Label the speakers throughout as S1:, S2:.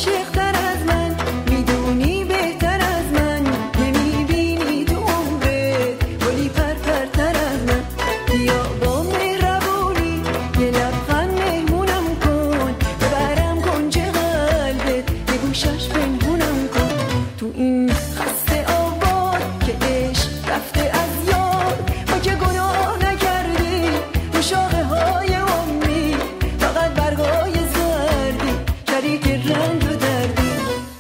S1: عاشق‌تر از من، میدونی بهتر از من، نمیبینی تو عمرت گلی پرپرتر از من. بیا با مهربونی یه لبخند مهمونم کن، ببرم کنج قلبت یه گوشش پنهونم کن. تو این خسته آباد که عشق رفته از یاد، ما که گناه نکردیم تو شاخه های امید، فقط برگای زردی شریک رنج و دردی.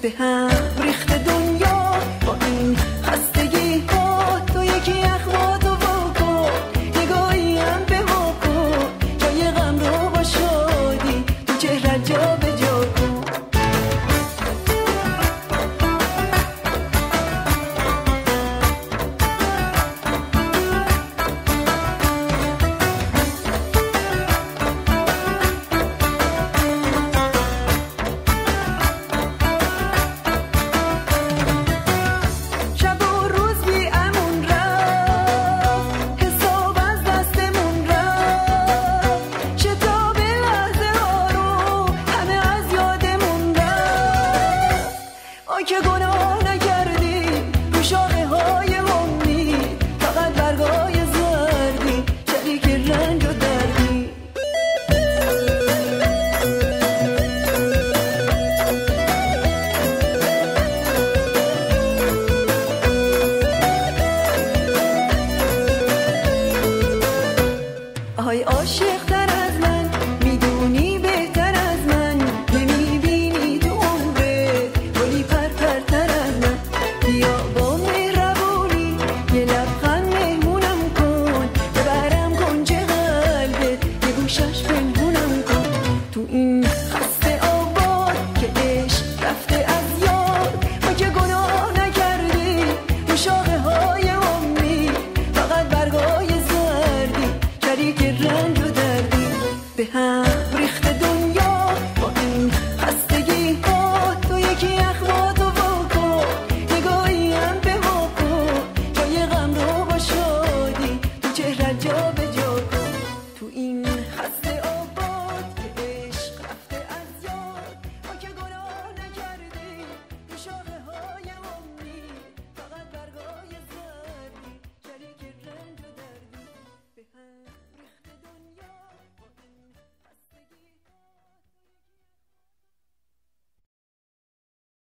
S1: به هم ریخت دنیا با این خستگی ها، تو یکی اخواتو بکن، نگاهی هم به ما کن، جای غم رو با شادی تو چهرت جا به جا کن. شب و روز بی امون رفت، حساب از دستمون رفت، شتاب لحظه ها رو همه از یادمون رفت. آی که گناه